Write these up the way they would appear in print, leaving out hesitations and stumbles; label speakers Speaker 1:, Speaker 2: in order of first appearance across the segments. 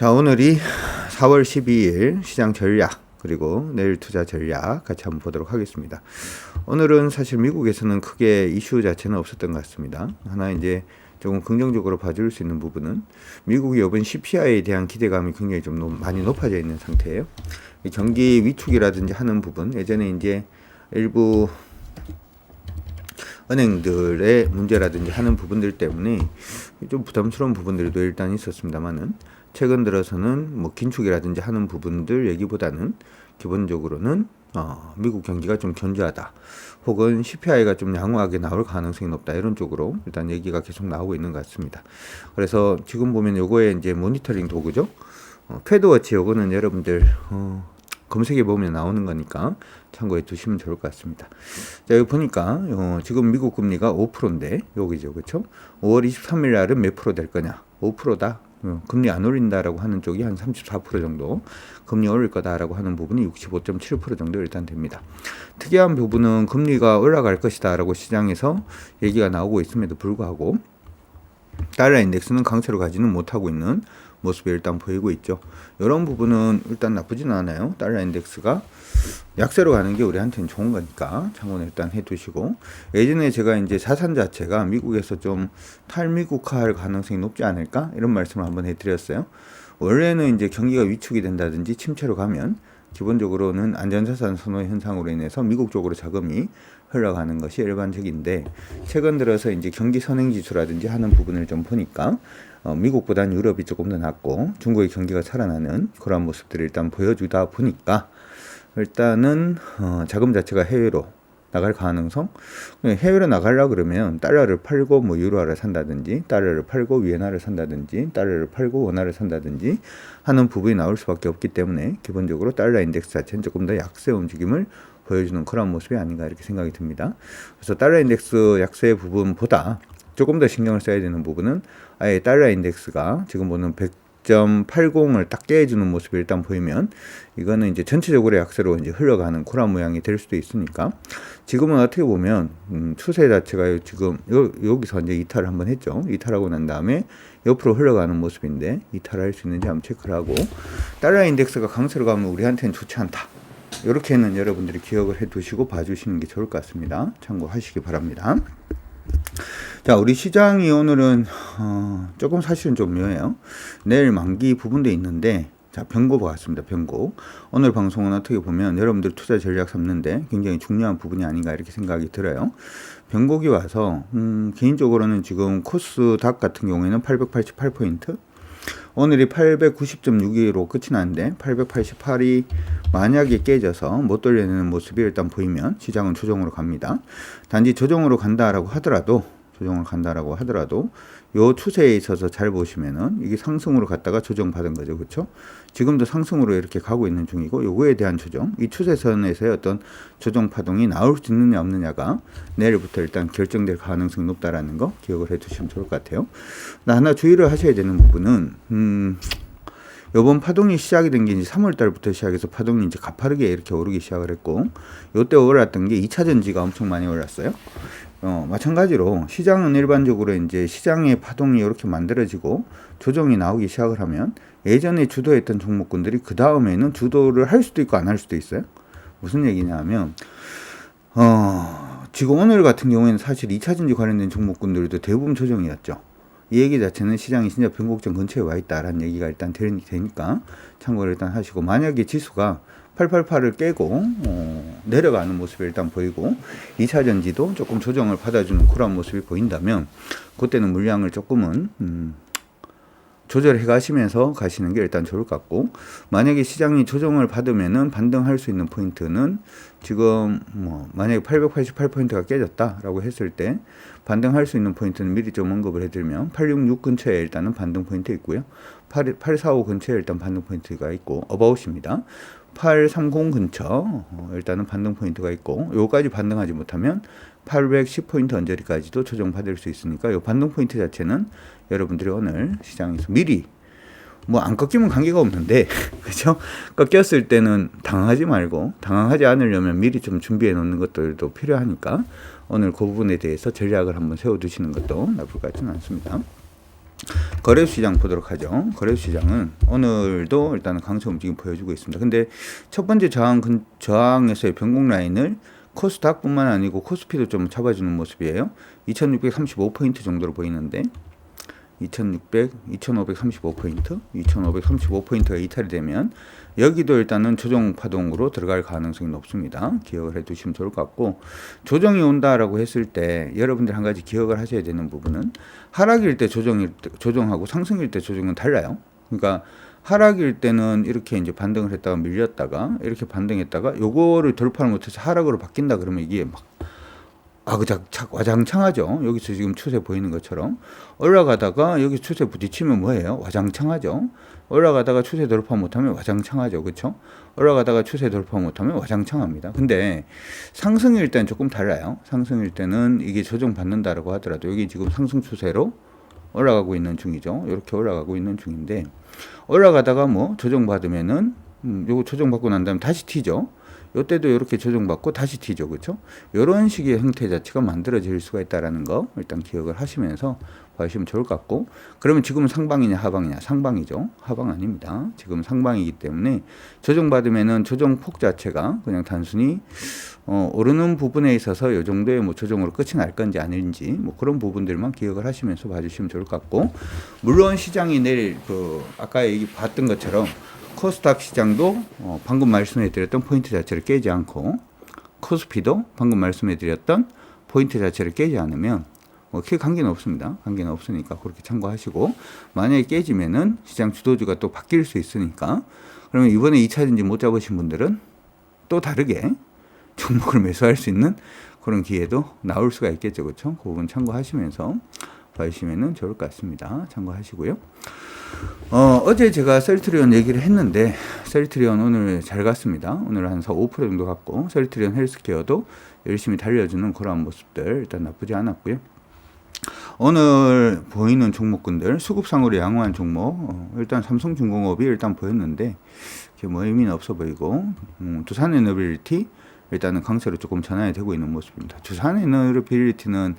Speaker 1: 자, 오늘이 4월 12일 시장 전략 그리고 내일 투자 전략 같이 한번 보도록 하겠습니다. 오늘은 사실 미국에서는 크게 이슈 자체는 없었던 것 같습니다. 하나 이제 조금 긍정적으로 봐줄 수 있는 부분은 미국이 이번 CPI에 대한 기대감이 굉장히 좀 많이 높아져 있는 상태예요. 경기 위축이라든지 하는 부분, 예전에 이제 일부 은행들의 문제라든지 하는 부분들 때문에 좀 부담스러운 부분들도 일단 있었습니다만은 최근 들어서는 뭐 긴축이라든지 하는 부분들 얘기보다는 기본적으로는 미국 경기가 좀 견조하다, 혹은 CPI가 좀 양호하게 나올 가능성이 높다, 이런 쪽으로 일단 얘기가 계속 나오고 있는 것 같습니다. 그래서 지금 보면 요거에 이제 모니터링 도구죠. 패드워치, 요거는 여러분들 검색해 보면 나오는 거니까 참고해 두시면 좋을 것 같습니다. 자, 여기 보니까 지금 미국 금리가 5%인데 여기죠, 그렇죠? 5월 23일 날은 몇 프로 될 거냐? 5%다. 금리 안 올린다라고 하는 쪽이 한 34% 정도, 금리 올릴 거다라고 하는 부분이 65.7% 정도 일단 됩니다. 특이한 부분은 금리가 올라갈 것이다라고 시장에서 얘기가 나오고 있음에도 불구하고 달러 인덱스는 강세로 가지는 못하고 있는 모습이 일단 보이고 있죠. 이런 부분은 일단 나쁘지는 않아요. 달러 인덱스가 약세로 가는 게 우리한테는 좋은 거니까 참고는 일단 해두시고, 예전에 제가 이제 자산 자체가 미국에서 좀 탈미국화할 가능성이 높지 않을까, 이런 말씀을 한번 해드렸어요. 원래는 이제 경기가 위축이 된다든지 침체로 가면 기본적으로는 안전자산 선호 현상으로 인해서 미국 쪽으로 자금이 흘러가는 것이 일반적인데, 최근 들어서 이제 경기 선행지수라든지 하는 부분을 좀 보니까 미국보다는 유럽이 조금 더 낫고 중국의 경기가 살아나는 그런 모습들을 일단 보여주다 보니까 일단은 자금 자체가 해외로 나갈 가능성, 해외로 나가려고 그러면 달러를 팔고 뭐 유로화를 산다든지, 달러를 팔고 위엔화를 산다든지, 달러를 팔고 원화를 산다든지 하는 부분이 나올 수밖에 없기 때문에 기본적으로 달러 인덱스 자체는 조금 더 약세 움직임을 보여주는 그런 모습이 아닌가, 이렇게 생각이 듭니다. 그래서 달러 인덱스 약세 부분보다 조금 더 신경을 써야 되는 부분은 아예 달러 인덱스가 지금 보는 100.80을 딱 깨주는 모습이 일단 보이면 이거는 이제 전체적으로 약세로 이제 흘러가는 그런 모양이 될 수도 있으니까, 지금은 어떻게 보면 추세 자체가 지금 여기서 이제 이탈을 한번 했죠. 이탈하고 난 다음에 옆으로 흘러가는 모습인데 이탈할 수 있는지 한번 체크를 하고, 달러 인덱스가 강세로 가면 우리한테는 좋지 않다, 이렇게는 여러분들이 기억을 해 두시고 봐주시는 게 좋을 것 같습니다. 참고하시기 바랍니다. 자, 우리 시장이 오늘은 조금 사실은 좀 묘해요. 내일 만기 부분도 있는데, 자, 변고 보았습니다. 변고. 오늘 방송은 어떻게 보면 여러분들 투자 전략 삼는데 굉장히 중요한 부분이 아닌가, 이렇게 생각이 들어요. 변곡이 와서 개인적으로는 지금 코스닥 같은 경우에는 888포인트, 오늘이 890.62로 끝이 났는데 888이 만약에 깨져서 못 돌려내는 모습이 일단 보이면 시장은 조정으로 갑니다. 단지 조정으로 간다라고 하더라도 요 추세에 있어서 잘 보시면은 이게 상승으로 갔다가 조정받은 거죠. 그렇죠? 지금도 상승으로 이렇게 가고 있는 중이고, 요거에 대한 조정, 이 추세선에서의 어떤 조정 파동이 나올 수 있느냐 없느냐가 내일부터 일단 결정될 가능성이 높다라는 거 기억을 해 두시면 좋을 것 같아요. 하나 주의를 하셔야 되는 부분은 요번 파동이 시작이 된 게 이제 3월 달부터 시작해서 파동이 이제 가파르게 이렇게 오르기 시작을 했고, 요때 올랐던 게 2차 전지가 엄청 많이 올랐어요. 마찬가지로 시장은 일반적으로 이제 시장의 파동이 이렇게 만들어지고 조정이 나오기 시작을 하면 예전에 주도했던 종목군들이 그 다음에는 주도를 할 수도 있고 안 할 수도 있어요. 무슨 얘기냐 하면 지금 오늘 같은 경우에는 사실 2차 전지 관련된 종목군들도 대부분 조정이었죠. 이 얘기 자체는 시장이 진짜 변곡점 근처에 와 있다라는 얘기가 일단 되니까 참고를 일단 하시고, 만약에 지수가 888을 깨고 내려가는 모습이 일단 보이고 2차 전지도 조금 조정을 받아주는 그런 모습이 보인다면 그때는 물량을 조금은 조절해 가시면서 가시는 게 일단 좋을 것 같고, 만약에 시장이 조정을 받으면은 반등할 수 있는 포인트는 지금 만약에 888포인트가 깨졌다라고 했을 때 반등할 수 있는 포인트는 미리 좀 언급을 해드리면 866 근처에 일단은 반등 포인트 있고요. 845 근처에 일단 반등 포인트가 있고, 어바웃입니다. 830 근처 일단은 반등 포인트가 있고, 요까지 반등하지 못하면 810포인트 언저리까지도 조정받을 수 있으니까 요 반등 포인트 자체는 여러분들이 오늘 시장에서 미리 안 꺾이면 관계가 없는데 그죠? 꺾였을 때는 당황하지 말고, 당황하지 않으려면 미리 좀 준비해 놓는 것들도 필요하니까 오늘 그 부분에 대해서 전략을 한번 세워 두시는 것도 나쁠 것 같지는 않습니다. 거래시장 보도록 하죠. 거래시장은 오늘도 일단은 강세 움직임 보여주고 있습니다. 근데 첫 번째 저항에서의 변곡 라인을 코스닥뿐만 아니고 코스피도 좀 잡아주는 모습이에요. 2635포인트 정도로 보이는데 2535포인트, 2535포인트가 이탈이 되면 여기도 일단은 조정 파동으로 들어갈 가능성이 높습니다. 기억을 해 두시면 좋을 것 같고, 조정이 온다라고 했을 때 여러분들 한 가지 기억을 하셔야 되는 부분은 하락일 때 조정하고 상승일 때 조정은 달라요. 그러니까 하락일 때는 이렇게 이제 반등을 했다가 밀렸다가 이렇게 반등했다가 요거를 돌파를 못해서 하락으로 바뀐다 그러면 이게 막 와장창하죠. 여기서 지금 추세 보이는 것처럼 올라가다가 여기 추세 부딪히면 뭐예요? 와장창하죠. 올라가다가 추세 돌파 못하면 와장창하죠. 그렇죠? 올라가다가 추세 돌파 못하면 와장창합니다. 근데 상승일 때는 조금 달라요. 상승일 때는 이게 조정받는다라고 하더라도 여기 지금 상승 추세로 올라가고 있는 중이죠. 이렇게 올라가고 있는 중인데 올라가다가 뭐 조정받으면은 요거 조정받고 난 다음에 다시 튀죠. 요때도 이렇게 조정받고 다시 튀죠. 그렇죠? 이런 식의 형태 자체가 만들어질 수가 있다라는 거 일단 기억을 하시면서 봐주시면 좋을 것 같고, 그러면 지금은 상방이냐 하방이냐? 상방이죠. 하방 아닙니다. 지금 상방이기 때문에 조정받으면은 조정폭 자체가 그냥 단순히 오르는 부분에 있어서 이 정도의 뭐 조정으로 끝이 날 건지 아닌지 뭐 그런 부분들만 기억을 하시면서 봐주시면 좋을 것 같고, 물론 시장이 내일 아까 봤던 것처럼 코스닥 시장도 방금 말씀해드렸던 포인트 자체를 깨지 않고 코스피도 방금 말씀해드렸던 포인트 자체를 깨지 않으면 크게 관계는 없습니다. 관계는 없으니까 그렇게 참고하시고, 만약에 깨지면은 시장 주도주가 또 바뀔 수 있으니까 그러면 이번에 2차 전지 못 잡으신 분들은 또 다르게 종목을 매수할 수 있는 그런 기회도 나올 수가 있겠죠. 그렇죠? 그 부분 참고하시면서 봐주시면 좋을 것 같습니다. 참고하시고요. 어제 제가 셀트리온 얘기를 했는데 셀트리온 오늘 잘 갔습니다. 오늘 한 5% 정도 갔고, 셀트리온 헬스케어도 열심히 달려주는 그런 모습들 일단 나쁘지 않았고요. 오늘 보이는 종목군들 수급상으로 양호한 종목, 일단 삼성중공업이 일단 보였는데 뭐 의미는 없어 보이고, 두산에너빌리티 일단은 강세로 조금 전환이 되고 있는 모습입니다. 두산에너빌리티는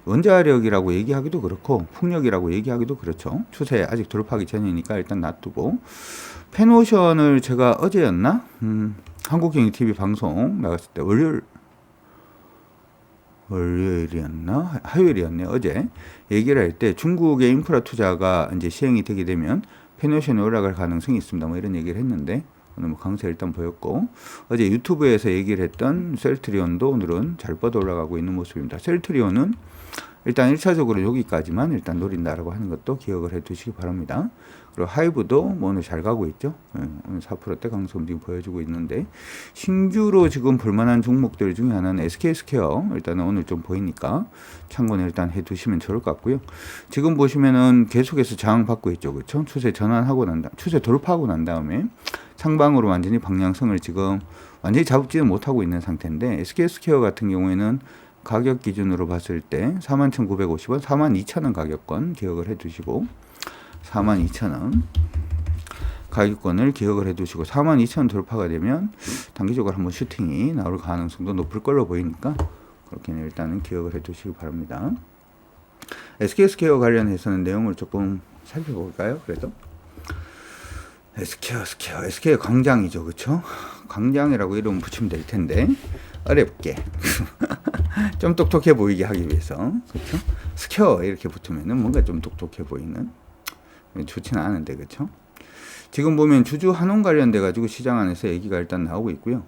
Speaker 1: 원자력이라고 얘기하기도 그렇고 풍력이라고 얘기하기도 그렇죠. 추세 아직 돌파하기 전이니까 일단 놔두고, 펜오션을 제가 어제였나? 한국경제TV 방송 나갔을 때 월요일이었나? 화요일이었네. 어제 얘기를 할 때 중국의 인프라 투자가 이제 시행이 되게 되면 펜오션이 올라갈 가능성이 있습니다. 뭐 이런 얘기를 했는데 오늘 뭐 강세 일단 보였고, 어제 유튜브에서 얘기를 했던 셀트리온도 오늘은 잘 뻗어 올라가고 있는 모습입니다. 셀트리온은 일단 1차적으로 여기까지만 일단 노린다라고 하는 것도 기억을 해 두시기 바랍니다. 그리고 하이브도 뭐 오늘 잘 가고 있죠. 오늘 4%대 강세 움직임 보여주고 있는데, 신규로 지금 볼만한 종목들 중에 하나는 SK스퀘어 일단은 오늘 좀 보이니까 참고는 일단 해 두시면 좋을 것 같고요. 지금 보시면은 계속해서 저항받고 있죠. 그렇죠? 추세 전환하고 추세 돌파하고 난 다음에 상방으로 완전히 방향성을 지금 완전히 잡지는 못하고 있는 상태인데, SK스퀘어 같은 경우에는 가격 기준으로 봤을 때 41,950원, 42,000원 가격권 기억을 해 두시고, 42,000원 가격권을 기억을 해 두시고 42,000원 돌파가 되면 단기적으로 한번 슈팅이 나올 가능성도 높을 걸로 보이니까 그렇게는 일단은 기억을 해 두시기 바랍니다. SK스퀘어 관련해서는 내용을 조금 살펴볼까요? 그래도 SK스퀘어 광장이죠. 그렇죠? 광장이라고 이름 붙이면 될 텐데 어렵게 좀 똑똑해 보이게 하기 위해서, 그렇죠? 스퀘어 이렇게 붙으면은 뭔가 좀 똑똑해 보이는, 좋지는 않은데, 그렇죠? 지금 보면 주주 환원 관련돼 가지고 시장 안에서 얘기가 일단 나오고 있고요.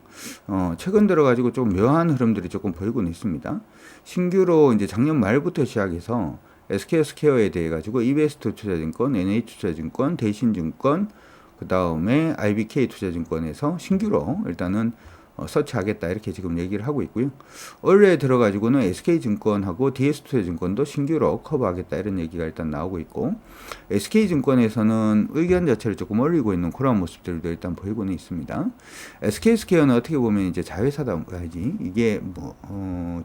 Speaker 1: 최근 들어 가지고 좀 묘한 흐름들이 조금 보이고는 있습니다. 신규로 이제 작년 말부터 시작해서 SK스퀘어에 대해 가지고 이베스트 투자증권, NH투자증권, 대신증권, 그 다음에 IBK 투자증권에서 신규로 일단은 서치하겠다 이렇게 지금 얘기를 하고 있고요. 원래 들어가지고는 SK증권하고 DS투자증권도 신규로 커버하겠다 이런 얘기가 일단 나오고 있고, SK증권에서는 의견 자체를 조금 올리고 있는 그런 모습들도 일단 보이고는 있습니다. SK스퀘어는 어떻게 보면 이제 자회사다 봐야지 이게 뭐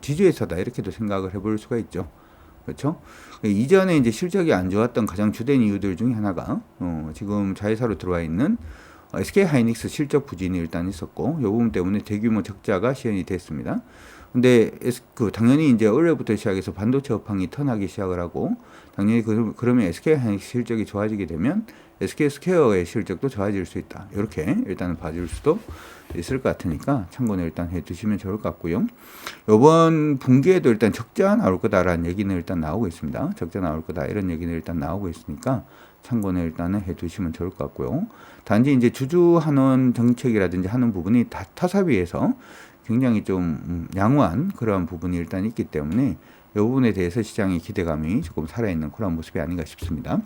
Speaker 1: 지주회사다 이렇게도 생각을 해볼 수가 있죠. 그렇죠? 이전에 이제 실적이 안 좋았던 가장 주된 이유들 중에 하나가 지금 자회사로 들어와 있는 SK 하이닉스 실적 부진이 일단 있었고, 이 부분 때문에 대규모 적자가 시현이 됐습니다. 근데 당연히 이제 올해부터 시작해서 반도체 업황이 턴하기 시작을 하고 당연히 그러면 SK 하이닉스 실적이 좋아지게 되면 SK 스퀘어의 실적도 좋아질 수 있다. 이렇게 일단은 봐줄 수도 있을 것 같으니까 참고는 일단 해두시면 좋을 것 같고요. 이번 분기에도 일단 적자 나올 거다라는 얘기는 일단 나오고 있습니다. 적자 나올 거다 이런 얘기는 일단 나오고 있으니까 참고는 일단은 해두시면 좋을 것 같고요. 단지 이제 주주환원 정책이라든지 하는 부분이 타사비에서 굉장히 좀 양호한 그러한 부분이 일단 있기 때문에 이 부분에 대해서 시장의 기대감이 조금 살아있는 그런 모습이 아닌가 싶습니다.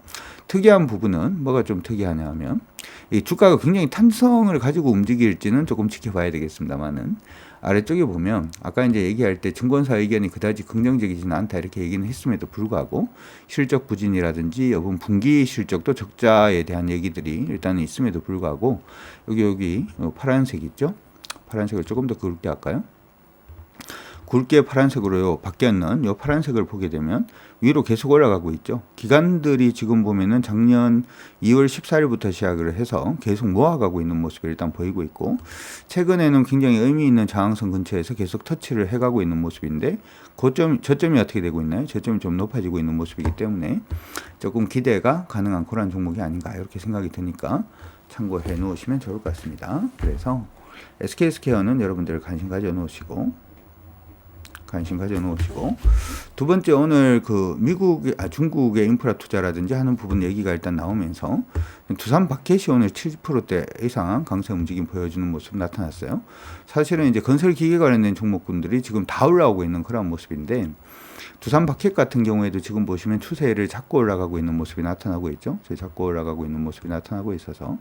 Speaker 1: 특이한 부분은 뭐가 좀 특이하냐 하면 이 주가가 굉장히 탄성을 가지고 움직일지는 조금 지켜봐야 되겠습니다만은 아래쪽에 보면 아까 이제 얘기할 때 증권사 의견이 그다지 긍정적이지는 않다 이렇게 얘기는 했음에도 불구하고 실적 부진이라든지 이번 분기 실적도 적자에 대한 얘기들이 일단은 있음에도 불구하고 여기 파란색 있죠? 파란색을 조금 더 굵게 할까요? 굵게 파란색으로 바뀌었는 이 파란색을 보게 되면 위로 계속 올라가고 있죠. 기관들이 지금 보면은 작년 2월 14일부터 시작을 해서 계속 모아가고 있는 모습이 일단 보이고 있고 최근에는 굉장히 의미 있는 저항선 근처에서 계속 터치를 해가고 있는 모습인데 저점이 어떻게 되고 있나요? 저점이 좀 높아지고 있는 모습이기 때문에 조금 기대가 가능한 그런 종목이 아닌가 이렇게 생각이 드니까 참고해 놓으시면 좋을 것 같습니다. 그래서 SK 스퀘어는 여러분들 관심 가져 놓으시고 두 번째 오늘 중국의 인프라 투자라든지 하는 부분 얘기가 일단 나오면서 두산 바켓이 오늘 70%대 이상 강세 움직임 보여주는 모습 나타났어요. 사실은 이제 건설 기계 관련된 종목군들이 지금 다 올라오고 있는 그런 모습인데 두산 바켓 같은 경우에도 지금 보시면 추세를 잡고 올라가고 있는 모습이 나타나고 있죠. 잡고 올라가고 있는 모습이 나타나고 있어서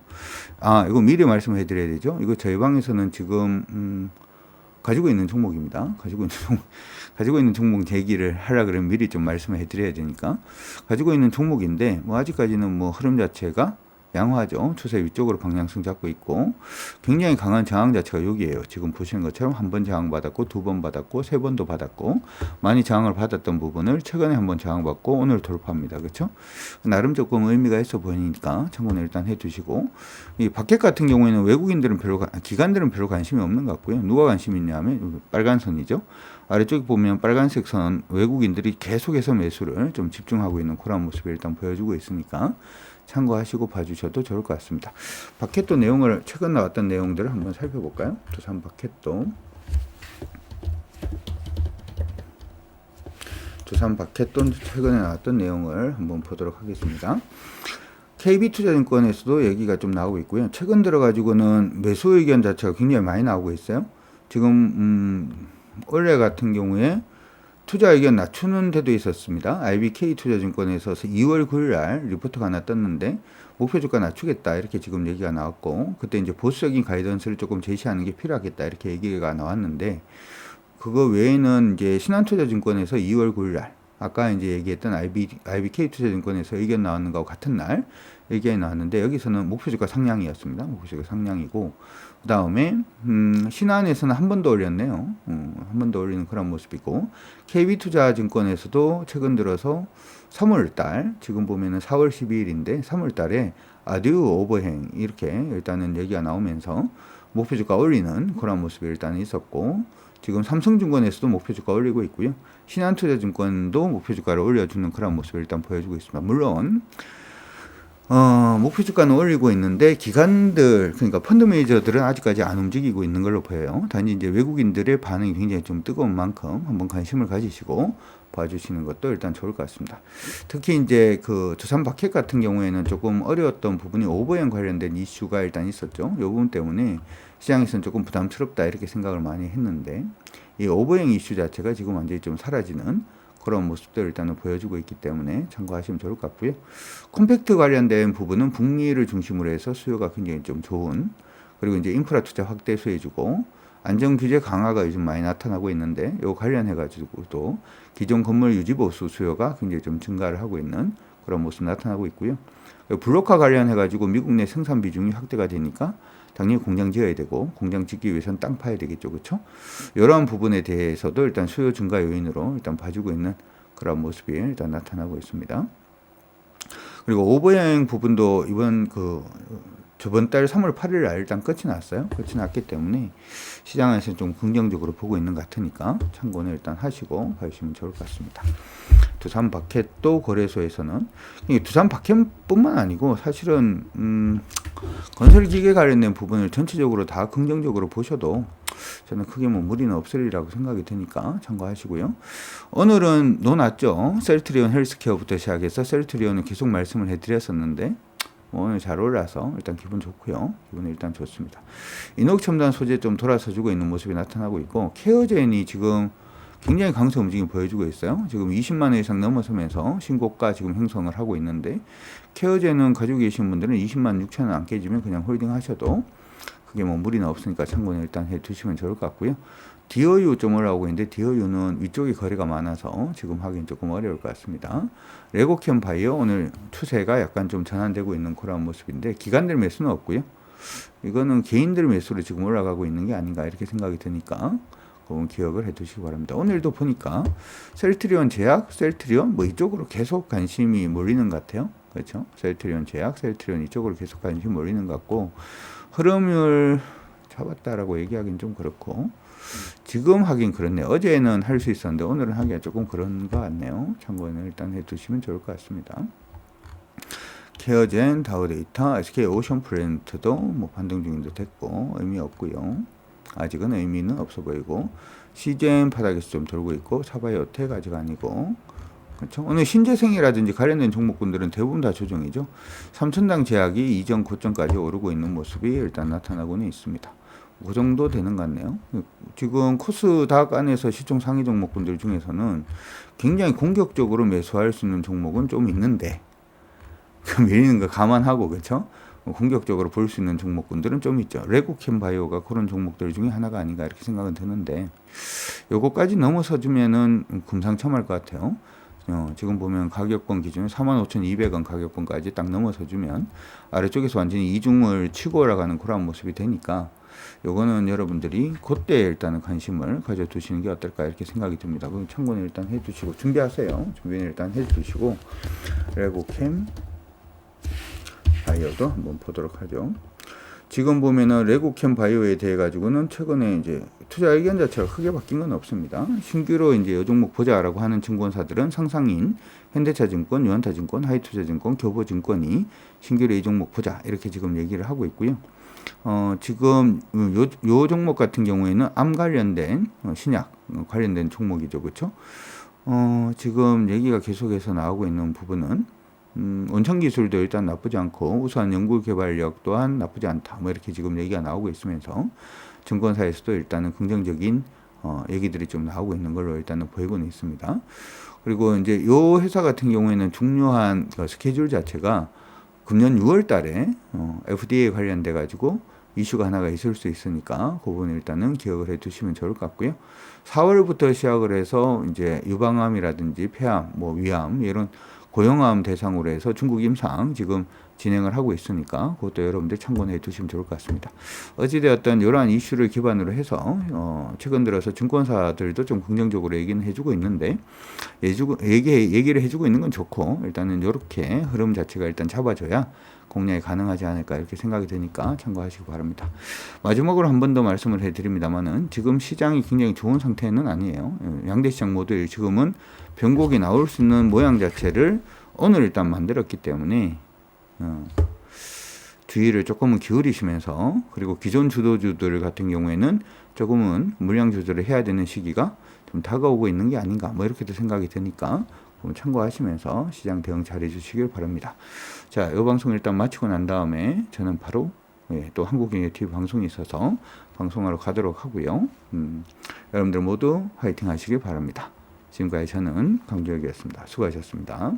Speaker 1: 이거 미리 말씀해 드려야 되죠. 이거 저희 방에서는 지금 가지고 있는 종목입니다. 가지고 있는 종목 얘기를 하려 그러면 미리 좀 말씀을 해드려야 되니까 가지고 있는 종목인데 아직까지는 흐름 자체가 양호하죠. 추세 위쪽으로 방향성 잡고 있고 굉장히 강한 저항 자체가 여기에요. 지금 보시는 것처럼 한 번 저항 받았고 두 번 받았고 세 번도 받았고 많이 저항을 받았던 부분을 최근에 한 번 저항 받고 오늘 돌파합니다. 그렇죠? 나름 조금 의미가 있어 보이니까 참고는 일단 해두시고 이 바켓 같은 경우에는 외국인들은 기관들은 별로 관심이 없는 것 같고요. 누가 관심이 있냐면 빨간 선이죠. 아래쪽에 보면 빨간색 선 외국인들이 계속해서 매수를 좀 집중하고 있는 그런 모습을 일단 보여주고 있으니까 참고하시고 봐주셔도 좋을 것 같습니다. 바켓도 내용을 최근 나왔던 내용들을 한번 살펴볼까요? 두산 바켓도 최근에 나왔던 내용을 한번 보도록 하겠습니다. KB투자증권에서도 얘기가 좀 나오고 있고요. 최근 들어가지고는 매수 의견 자체가 굉장히 많이 나오고 있어요. 지금 올해 같은 경우에 투자 의견 낮추는 데도 있었습니다. IBK 투자증권에서 2월 9일 날 리포트가 하나 떴는데 목표 주가 낮추겠다 이렇게 지금 얘기가 나왔고 그때 이제 보수적인 가이던스를 조금 제시하는 게 필요하겠다 이렇게 얘기가 나왔는데 그거 외에는 이제 신한투자증권에서 2월 9일 날 아까 이제 얘기했던 IBK 투자증권에서 의견 나왔는 거와 같은 날 의견이 나왔는데 여기서는 목표 주가 상향이었습니다. 목표 주가 상향이고 그 다음에 신한에서는 한 번 더 올렸네요. 한 번 더 올리는 그런 모습이고 KB투자증권에서도 최근 들어서 3월달 지금 보면은 4월 12일인데 3월달에 아듀 오버행 이렇게 일단은 얘기가 나오면서 목표 주가 올리는 그런 모습이 일단 있었고 지금 삼성증권에서도 목표 주가 올리고 있고요. 신한투자증권도 목표 주가를 올려주는 그런 모습을 일단 보여주고 있습니다. 물론 목표 주가는 올리고 있는데 기관들 그러니까 펀드 매니저들은 아직까지 안 움직이고 있는 걸로 보여요. 단지 이제 외국인들의 반응이 굉장히 좀 뜨거운 만큼 한번 관심을 가지시고 봐주시는 것도 일단 좋을 것 같습니다. 특히 이제 두산 바켓 같은 경우에는 조금 어려웠던 부분이 오버행 관련된 이슈가 일단 있었죠. 이 부분 때문에 시장에서는 조금 부담스럽다 이렇게 생각을 많이 했는데 이 오버행 이슈 자체가 지금 완전히 좀 사라지는 그런 모습들을 일단은 보여주고 있기 때문에 참고하시면 좋을 것 같고요. 컴팩트 관련된 부분은 북미를 중심으로 해서 수요가 굉장히 좀 좋은 그리고 이제 인프라 투자 확대 수혜주고 안정 규제 강화가 요즘 많이 나타나고 있는데 이거 관련해 가지고도 기존 건물 유지 보수 수요가 굉장히 좀 증가를 하고 있는 그런 모습 나타나고 있고요. 블록화 관련해 가지고 미국 내 생산 비중이 확대가 되니까 당연히 공장 지어야 되고 공장 짓기 위해서는 땅 파야 되겠죠. 그렇죠? 이런 부분에 대해서도 일단 수요 증가 요인으로 일단 봐주고 있는 그런 모습이 일단 나타나고 있습니다. 그리고 오버행 부분도 이번 저번 달 3월 8일 날 일단 끝이 났어요. 끝이 났기 때문에 시장에서 좀 긍정적으로 보고 있는 것 같으니까 참고는 일단 하시고 가시면 좋을 것 같습니다. 두산 바켓도 거래소에서는 두산 바켓뿐만 아니고 사실은 건설기계 관련된 부분을 전체적으로 다 긍정적으로 보셔도 저는 크게 뭐 무리는 없으리라고 생각이 드니까 참고하시고요. 오늘은 놓았죠. 셀트리온 헬스케어부터 시작해서 셀트리온은 계속 말씀을 해드렸었는데 오늘 잘 올라서 일단 기분 좋고요. 기분이 일단 좋습니다. 인옥첨단 소재 좀 돌아서주고 있는 모습이 나타나고 있고 케어젠이 지금 굉장히 강세 움직임 보여주고 있어요. 지금 20만 원 이상 넘어서면서 신고가 지금 형성을 하고 있는데 케어젠은 가지고 계신 분들은 20만 6천 원 안 깨지면 그냥 홀딩 하셔도 그게 뭐 무리는 없으니까 참고는 일단 해 두시면 좋을 것 같고요. 디어유 좀 올라오고 있는데 디어유는 위쪽에 거래가 많아서 지금 하긴 조금 어려울 것 같습니다. 레고캠 바이오 오늘 추세가 약간 좀 전환되고 있는 그런 모습인데 기관들 매수는 없고요. 이거는 개인들 매수로 지금 올라가고 있는 게 아닌가 이렇게 생각이 드니까 그건 기억을 해 두시기 바랍니다. 오늘도 보니까 셀트리온 제약, 셀트리온 뭐 이쪽으로 계속 관심이 몰리는 것 같아요. 그렇죠? 셀트리온 제약, 셀트리온 이쪽으로 계속 관심이 몰리는 것 같고 흐름을 잡았다라고 얘기하기는 좀 그렇고 지금 하긴 그렇네요. 어제는 할 수 있었는데 오늘은 하기가 조금 그런 것 같네요. 참고는 일단 해두시면 좋을 것 같습니다. 케어젠, 다우데이터, SK 오션프렌트도 뭐 반등 중인도 됐고 의미 없고요. 아직은 의미는 없어 보이고 CGM 바닥에서 좀 돌고 있고 차바이오텍 아직 아니고 그렇죠? 오늘 신재생이라든지 관련된 종목군들은 대부분 다 조정이죠. 삼천당 제약이 이전 고점까지 오르고 있는 모습이 일단 나타나고는 있습니다. 그 정도 되는 것 같네요. 지금 코스닥 안에서 시총 상위 종목군들 중에서는 굉장히 공격적으로 매수할 수 있는 종목은 좀 있는데 밀리는 거 감안하고 그렇죠? 공격적으로 볼 수 있는 종목군들은 좀 있죠. 레고캠 바이오가 그런 종목들 중에 하나가 아닌가 이렇게 생각은 드는데 요거까지 넘어서주면은 금상첨화할 것 같아요. 지금 보면 가격권 기준에 45,200원 가격권까지 딱 넘어서주면 아래쪽에서 완전히 이중을 치고 올라가는 그런 모습이 되니까 요거는 여러분들이 그때 일단은 관심을 가져두시는 게 어떨까 이렇게 생각이 듭니다. 그럼 참고는 일단 해두시고 준비하세요. 준비는 일단 해두시고 레고캠 바이오도 한번 보도록 하죠. 지금 보면은 레고캠 바이오에 대해 가지고는 최근에 이제 투자 의견 자체가 크게 바뀐 건 없습니다. 신규로 이제 이 종목 보자라고 하는 증권사들은 상상인, 현대차증권, 유한타증권, 하이투자증권, 교보증권이 신규로 이 종목 보자 이렇게 지금 얘기를 하고 있고요. 지금 요 종목 같은 경우에는 암 관련된 신약 관련된 종목이죠, 그렇죠? 지금 얘기가 계속해서 나오고 있는 부분은 원천 기술도 일단 나쁘지 않고 우수한 연구 개발력 또한 나쁘지 않다. 뭐 이렇게 지금 얘기가 나오고 있으면서 증권사에서도 일단은 긍정적인 얘기들이 좀 나오고 있는 걸로 일단은 보이고는 있습니다. 그리고 이제 요 회사 같은 경우에는 중요한 스케줄 자체가 금년 6월 달에 FDA 관련돼 가지고 이슈가 하나가 있을 수 있으니까 그 부분 일단은 기억을 해 두시면 좋을 것 같고요. 4월부터 시작을 해서 이제 유방암이라든지 폐암, 뭐 위암 이런 고형암 대상으로 해서 중국 임상 지금 진행을 하고 있으니까 그것도 여러분들 참고해 두시면 좋을 것 같습니다. 어찌되었든 이러한 이슈를 기반으로 해서 최근 들어서 증권사들도 좀 긍정적으로 얘기는 해주고 있는데 얘기를 해주고 있는 건 좋고 일단은 이렇게 흐름 자체가 일단 잡아줘야 공략이 가능하지 않을까 이렇게 생각이 되니까 참고하시기 바랍니다. 마지막으로 한 번 더 말씀을 해드립니다만은 지금 시장이 굉장히 좋은 상태는 아니에요. 양대 시장 모두 지금은 변곡이 나올 수 있는 모양 자체를 오늘 일단 만들었기 때문에 주의를 조금은 기울이시면서 그리고 기존 주도주들 같은 경우에는 조금은 물량 조절을 해야 되는 시기가 좀 다가오고 있는 게 아닌가 뭐 이렇게도 생각이 드니까 참고하시면서 시장 대응 잘 해주시길 바랍니다. 자, 이 방송 일단 마치고 난 다음에 저는 바로 또 한국경제TV 방송이 있어서 방송하러 가도록 하고요. 여러분들 모두 화이팅 하시길 바랍니다. 지금까지 저는 강주혁이었습니다. 수고하셨습니다.